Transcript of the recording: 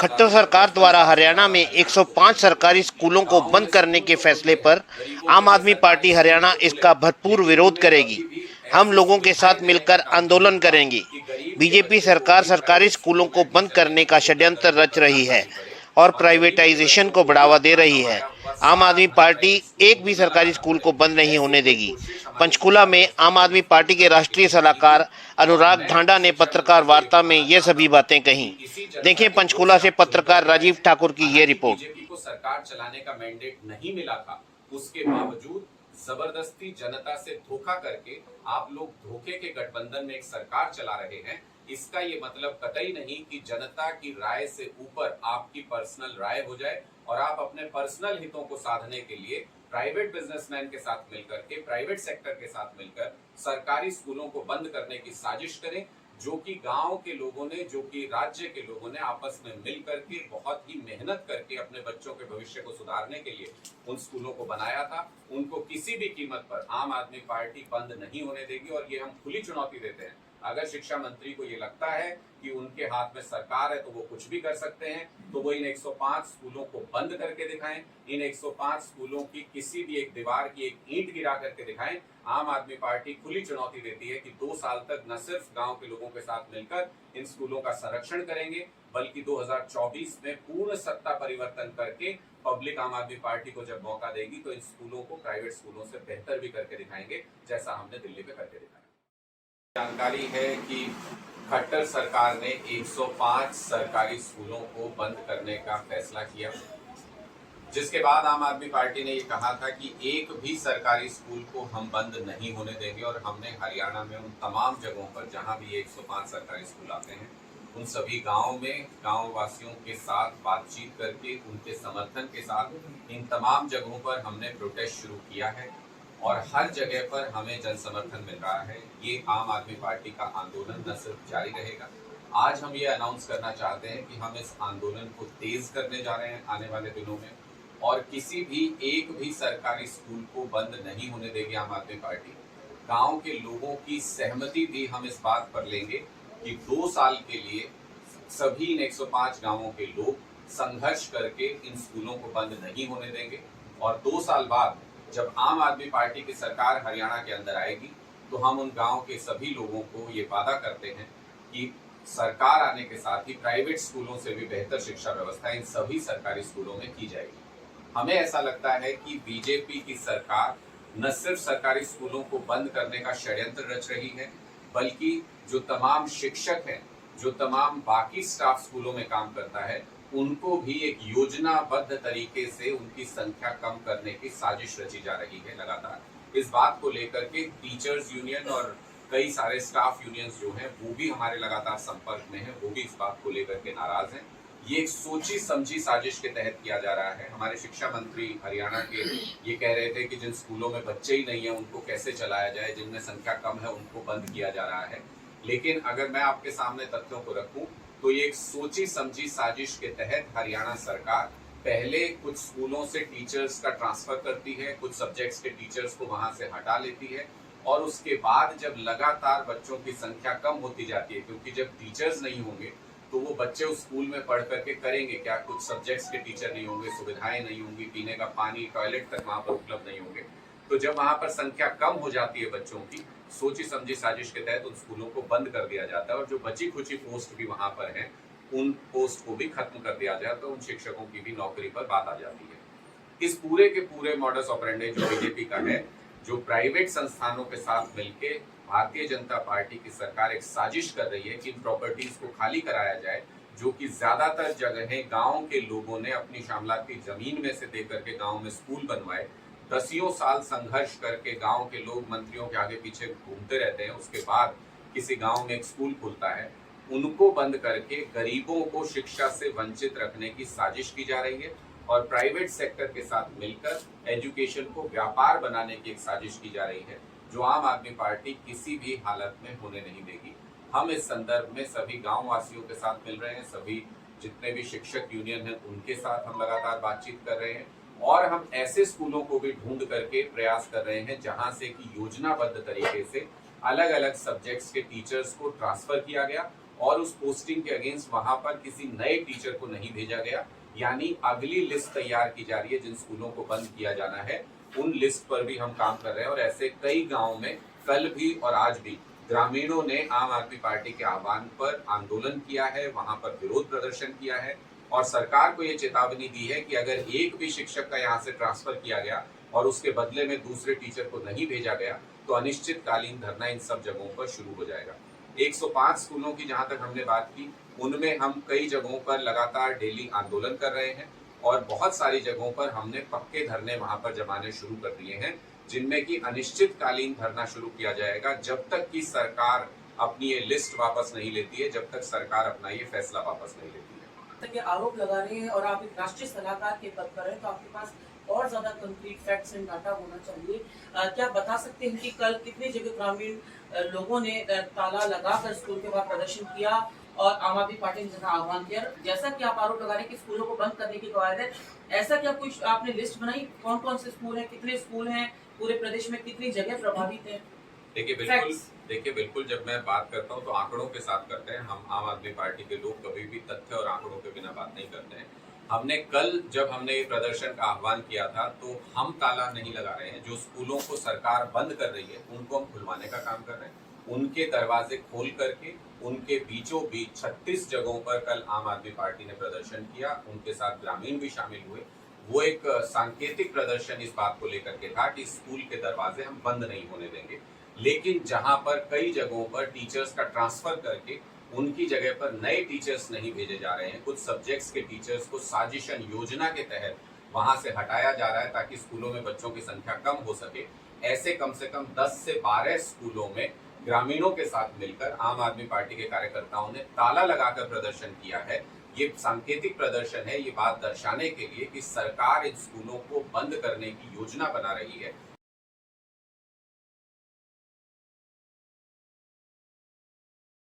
खट्टर सरकार द्वारा हरियाणा में 105 सरकारी स्कूलों को बंद करने के फैसले पर आम आदमी पार्टी हरियाणा इसका भरपूर विरोध करेगी। हम लोगों के साथ मिलकर आंदोलन करेंगे। बीजेपी सरकार सरकारी स्कूलों को बंद करने का षड्यंत्र रच रही है और प्राइवेटाइजेशन को बढ़ावा दे रही है। आम आदमी पार्टी एक भी सरकारी स्कूल को बंद नहीं होने देगी। पंचकुला में आम आदमी पार्टी के राष्ट्रीय सलाहकार अनुराग ढांडा ने पत्रकार वार्ता में ये सभी बातें कही। देखें पंचकुला से पत्रकार राजीव ठाकुर की ये रिपोर्ट। बीजेपी को सरकार चलाने का मैंडेट नहीं मिला था, उसके बावजूद जबरदस्ती जनता से धोखा करके आप लोग धोखे के गठबंधन में एक सरकार चला रहे हैं। इसका ये मतलब कतई नहीं कि जनता की राय से ऊपर आपकी पर्सनल राय हो जाए और आप अपने पर्सनल हितों को साधने के लिए प्राइवेट बिजनेसमैन के साथ मिलकर के, प्राइवेट सेक्टर के साथ मिलकर सरकारी स्कूलों को बंद करने की साजिश करें, जो कि गांव के लोगों ने, जो कि राज्य के लोगों ने आपस में मिल करके बहुत ही मेहनत करके अपने बच्चों के भविष्य को सुधारने के लिए उन स्कूलों को बनाया था। उनको किसी भी कीमत पर आम आदमी पार्टी बंद नहीं होने देगी और ये हम खुली चुनौती देते हैं। अगर शिक्षा मंत्री को ये लगता है कि उनके हाथ में सरकार है तो वो कुछ भी कर सकते हैं, तो वो इन 105 स्कूलों को बंद करके दिखाएं। इन 105 स्कूलों की किसी भी एक दीवार की एक ईंट गिरा करके दिखाएं। आम आदमी पार्टी खुली चुनौती देती है कि 2 साल तक न सिर्फ गांव के लोगों के साथ मिलकर इन स्कूलों का संरक्षण करेंगे, बल्कि 2024 में पूर्ण सत्ता परिवर्तन करके पब्लिक आम आदमी पार्टी को जब मौका देगी तो इन स्कूलों को प्राइवेट स्कूलों से बेहतर भी करके दिखाएंगे, जैसा हमने दिल्ली में करके दिखाया। जानकारी है कि खट्टर सरकार ने 105 सरकारी स्कूलों को बंद करने का फैसला किया, जिसके बाद आम आदमी पार्टी ने ये कहा था कि एक भी सरकारी स्कूल को हम बंद नहीं होने देंगे और हमने हरियाणा में उन तमाम जगहों पर जहां भी 105 सरकारी स्कूल आते हैं, उन सभी गांवों में गांव वासियों के साथ बातचीत करके, उनके समर्थन के साथ इन तमाम जगहों पर हमने प्रोटेस्ट शुरू किया है और हर जगह पर हमें जन समर्थन मिल रहा है। ये आम आदमी पार्टी का आंदोलन न सिर्फ जारी रहेगा, आज हम ये अनाउंस करना चाहते हैं कि हम इस आंदोलन को तेज करने जा रहे हैं आने वाले दिनों में और किसी भी एक भी सरकारी स्कूल को बंद नहीं होने देगी आम आदमी पार्टी। गांव के लोगों की सहमति भी हम इस बात पर लेंगे कि 2 साल के लिए सभी इन 105 गांवों के लोग संघर्ष करके इन स्कूलों को बंद नहीं होने देंगे और 2 साल बाद जब आम आदमी पार्टी की सरकार हरियाणा के अंदर आएगी तो हम उन गांव के सभी लोगों को ये वादा करते हैं कि सरकार आने के साथ ही प्राइवेट स्कूलों से भी बेहतर शिक्षा व्यवस्था इन सभी सरकारी स्कूलों में की जाएगी। हमें ऐसा लगता है कि बीजेपी की सरकार न सिर्फ सरकारी स्कूलों को बंद करने का षड्यंत्र रच रही है, बल्कि जो तमाम शिक्षक हैं, जो तमाम बाकी स्टाफ स्कूलों में काम करता है, उनको भी एक योजनाबद्ध तरीके से उनकी संख्या कम करने की साजिश रची जा रही है लगातार। इस बात को लेकर के टीचर्स यूनियन और कई सारे स्टाफ यूनियंस जो हैं वो भी हमारे लगातार संपर्क में हैं, वो भी इस बात को लेकर के नाराज हैं। ये एक सोची समझी साजिश के तहत किया जा रहा है। हमारे शिक्षा मंत्री हरियाणा के ये कह रहे थे कि जिन स्कूलों में बच्चे ही नहीं है उनको कैसे चलाया जाए, जिनमें संख्या कम है उनको बंद किया जा रहा है। लेकिन अगर मैं आपके सामने तथ्यों को रखूं तो ये एक सोची समझी साजिश के तहत हरियाणा सरकार पहले कुछ स्कूलों से टीचर्स का ट्रांसफर करती है, कुछ सब्जेक्ट्स के टीचर्स को वहां से हटा लेती है और उसके बाद जब लगातार बच्चों की संख्या कम होती जाती है, क्योंकि जब टीचर्स नहीं होंगे तो वो बच्चे उस स्कूल में पढ़ करके करेंगे क्या, कुछ सब्जेक्ट्स के टीचर नहीं होंगे, सुविधाएं नहीं होंगी, पीने का पानी, टॉयलेट तक वहां पर उपलब्ध नहीं होंगे, तो जब वहां पर संख्या कम हो जाती है बच्चों की, सोची समझी साजिश के तहत उन स्कूलों को बंद कर दिया जाता है और जो बची खुची पोस्ट भी वहां पर हैं उन पोस्ट को भी खत्म कर दिया जाए तो उन शिक्षकों की भी नौकरी पर बात आ जाती है। इस पूरे के पूरे मॉडस ऑपरेंडी जो बीजेपी का है, जो प्राइवेट संस्थानों के साथ मिलके भारतीय जनता पार्टी की सरकार एक साजिश कर रही है कि इन प्रॉपर्टीज को खाली कराया जाए, जो कि ज्यादातर जगहें गांव के लोगों ने अपनी शामलात की जमीन में से दे करके गांव में स्कूल बनवाए। 10 साल संघर्ष करके गांव के लोग मंत्रियों के आगे पीछे घूमते रहते हैं, उसके बाद किसी गांव में एक स्कूल खुलता है, उनको बंद करके गरीबों को शिक्षा से वंचित रखने की साजिश की जा रही है और प्राइवेट सेक्टर के साथ मिलकर एजुकेशन को व्यापार बनाने की एक साजिश की जा रही है, जो आम आदमी पार्टी किसी भी हालत में होने नहीं देगी। हम इस संदर्भ में सभी गांव वासियों के साथ मिल रहे हैं, सभी जितने भी शिक्षक यूनियन हैं उनके साथ हम लगातार बातचीत कर रहे हैं और हम ऐसे स्कूलों को भी ढूंढ करके प्रयास कर रहे हैं जहां से कि योजनाबद्ध तरीके से अलग अलग सब्जेक्ट्स के टीचर्स को ट्रांसफर किया गया और उस पोस्टिंग के अगेंस्ट वहां पर किसी नए टीचर को नहीं भेजा गया। यानी अगली लिस्ट तैयार की जा रही है, जिन स्कूलों को बंद किया जाना है उन लिस्ट पर भी हम काम कर रहे हैं। और ऐसे कई गांवों में कल भी और आज भी ग्रामीणों ने आम आदमी पार्टी के आह्वान पर आंदोलन किया है, वहां पर विरोध प्रदर्शन किया है और सरकार को ये चेतावनी दी है कि अगर एक भी शिक्षक का यहाँ से ट्रांसफर किया गया और उसके बदले में दूसरे टीचर को नहीं भेजा गया तो अनिश्चितकालीन धरना इन सब जगहों पर शुरू हो जाएगा। 105 स्कूलों की जहां तक हमने बात की, उनमें हम कई जगहों पर लगातार डेली आंदोलन कर रहे हैं और बहुत सारी जगहों पर हमने पक्के धरने वहां पर जमाने शुरू कर दिए हैं, जिनमें कि अनिश्चितकालीन धरना शुरू किया जाएगा जब तक कि सरकार अपनी ये लिस्ट वापस नहीं लेती है, जब तक सरकार अपना ये फैसला वापस नहीं लेती है। के आरोप लगा रहे हैं और आप एक राष्ट्रीय सलाहकार के पद पर हैं, तो आपके पास और ज्यादा कंक्रीट फैक्ट्स एंड डाटा होना चाहिए। क्या बता सकते हैं कि कल कितने जगह ग्रामीण लोगों ने ताला लगाकर स्कूल के बाहर प्रदर्शन किया और आम आदमी पार्टी ने जैसा आह्वान किया, जैसा कि आप आरोप लगा रहे हैं कि स्कूलों को बंद करने की कवायद है, ऐसा क्या कुछ आपने लिस्ट बनाई? कौन कौन से स्कूल हैं, कितने स्कूल हैं, पूरे प्रदेश में कितनी जगह प्रभावित है? देखिए बिल्कुल जब मैं बात करता हूँ तो आंकड़ों के साथ करते हैं। हम आम आदमी पार्टी के लोग कभी भी तथ्य और आंकड़ों के बिना बात नहीं करते हैं। हमने कल जब हमने ये प्रदर्शन का आह्वान किया था तो हम ताला नहीं लगा रहे हैं। जो स्कूलों को सरकार बंद कर रही है उनको हम खुलवाने का काम कर रहे हैं। उनके दरवाजे खोल करके उनके बीचों बीच 36 जगहों पर कल आम आदमी पार्टी ने प्रदर्शन किया, उनके साथ ग्रामीण भी शामिल हुए। वो एक सांकेतिक प्रदर्शन इस बात को लेकर के था कि स्कूल के दरवाजे हम बंद नहीं होने देंगे, लेकिन जहां पर कई जगहों पर टीचर्स का ट्रांसफर करके उनकी जगह पर नए टीचर्स नहीं भेजे जा रहे हैं, कुछ सब्जेक्ट्स के टीचर्स को साजिशन योजना के तहत वहां से हटाया जा रहा है ताकि स्कूलों में बच्चों की संख्या कम हो सके। ऐसे कम से कम 10 से 12 स्कूलों में ग्रामीणों के साथ मिलकर आम आदमी पार्टी के कार्यकर्ताओं ने ताला लगाकर प्रदर्शन किया है। ये सांकेतिक प्रदर्शन है, ये बात दर्शाने के लिए कि सरकार इन स्कूलों को बंद करने की योजना बना रही है